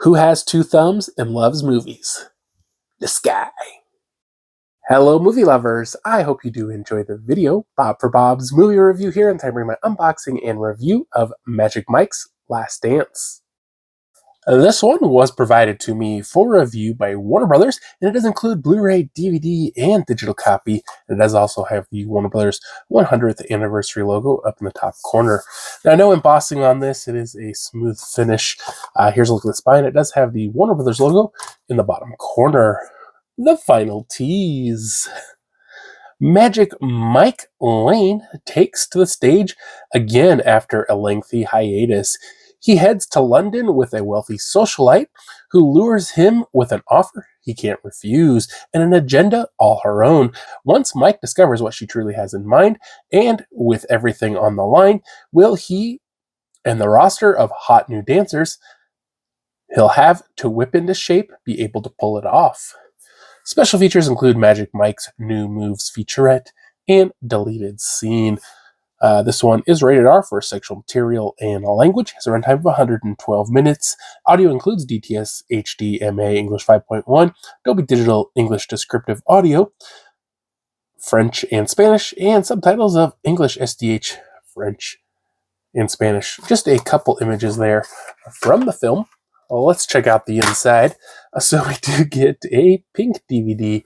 Who has two thumbs and loves movies? This guy. Hello movie lovers, I hope you do enjoy the video. Bob for Bob's Movie Review here, and time to bring my unboxing and review of Magic Mike's Last Dance. This one was provided to me for review by Warner Brothers, and it does include Blu-ray, DVD, and digital copy. And it does also have the Warner Brothers 100th anniversary logo up in the top corner. Now, no embossing on this. It is a smooth finish. Here's a look at the spine. It does have the Warner Brothers logo in the bottom corner. The final tease. Magic Mike Lane takes to the stage again after a lengthy hiatus. He heads to London with a wealthy socialite who lures him with an offer he can't refuse and an agenda all her own. Once Mike discovers what she truly has in mind, and with everything on the line, will he and the roster of hot new dancers he'll have to whip into shape be able to pull it off? Special features include Magic Mike's New Moves featurette and deleted scene. This one is rated R for sexual material and language. Has a runtime of 112 minutes. Audio includes DTS HDMA English 5.1, Dolby Digital English Descriptive Audio, French and Spanish, and subtitles of English SDH, French, and Spanish. Just a couple images there from the film. Well, let's check out the inside. So we do get a pink DVD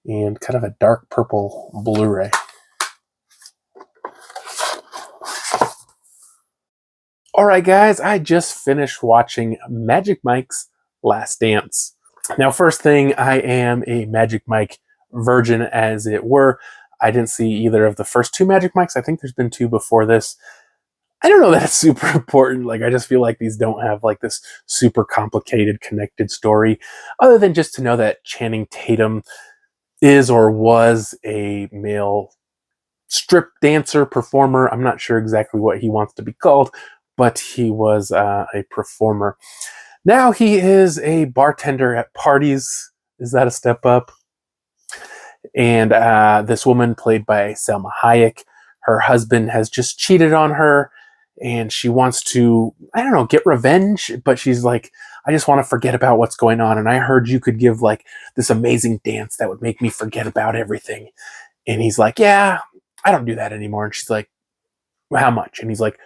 and kind of a dark purple Blu-ray. Alright guys, I just finished watching Magic Mike's Last Dance. Now first thing, I am a Magic Mike virgin, as it were. I didn't see either of the first two Magic Mikes. I think there's been two before this. I don't know that it's super important. Like, I just feel like these don't have like this super complicated connected story, other than just to know that Channing Tatum is or was a male strip dancer, performer. I'm not sure exactly what he wants to be called, but he was a performer. Now he is a bartender at parties. Is that a step up? And this woman, played by Salma Hayek, her husband has just cheated on her, and she wants to, I don't know, get revenge, but she's like, I just want to forget about what's going on, and I heard you could give like this amazing dance that would make me forget about everything. And he's like, yeah, I don't do that anymore. And she's like, how much? And he's like,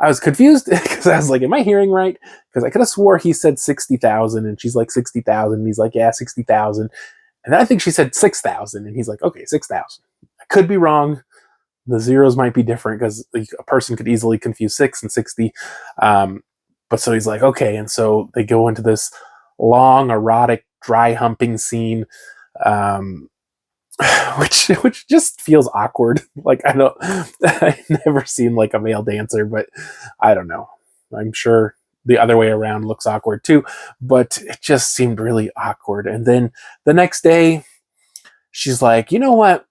I was confused because I was like, am I hearing right? Because I could have swore he said 60,000, and she's like 60,000. And he's like, yeah, 60,000. And then I think she said 6,000, and he's like, okay, 6,000. I could be wrong. The zeros might be different because a person could easily confuse 6 and 60. But so he's like, okay. And so they go into this long, erotic, dry humping scene, which just feels awkward. Like, I've never seen like a male dancer, but I don't know. I'm sure the other way around looks awkward too, but it just seemed really awkward. And then the next day, she's like, you know what?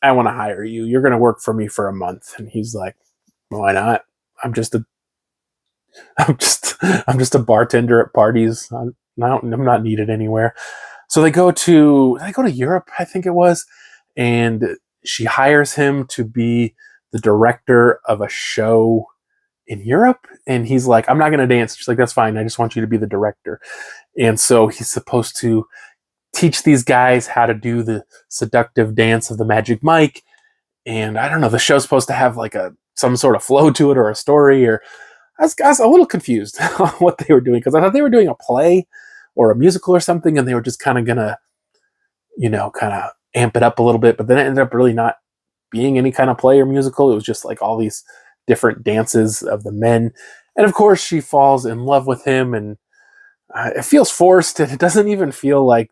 I want to hire you. You're going to work for me for a month. And he's like, why not? I'm just a bartender at parties. I'm not needed anywhere. So they go to Europe, I think it was, and she hires him to be the director of a show in Europe. And he's like, I'm not going to dance. She's like, that's fine. I just want you to be the director. And so he's supposed to teach these guys how to do the seductive dance of the Magic Mike. And I don't know, the show's supposed to have like some sort of flow to it or a story, or I was a little confused on what they were doing, because I thought they were doing a play or a musical or something, and they were just kind of gonna, kind of amp it up a little bit, but then it ended up really not being any kind of play or musical. It was just like all these different dances of the men. And of course she falls in love with him, and it feels forced, and it doesn't even feel like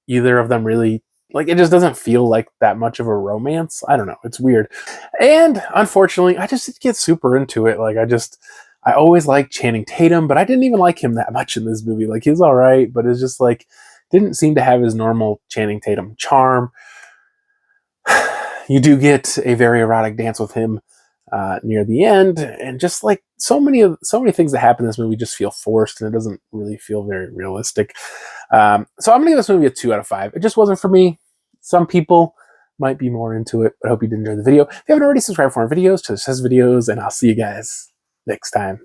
either of them really, like, it just doesn't feel like that much of a romance. I don't know. It's weird. And unfortunately, I just didn't get super into it. Like, I always liked Channing Tatum, but I didn't even like him that much in this movie. Like, he's all right, but it's just like, didn't seem to have his normal Channing Tatum charm. You do get a very erotic dance with him near the end, and just like so many things that happen in this movie just feel forced, and it doesn't really feel very realistic. So I'm gonna give this movie a 2 out of 5. It just wasn't for me. Some people might be more into it, but I hope you did enjoy the video. If you haven't already, subscribed for more videos, to Videos, and I'll see you guys next time.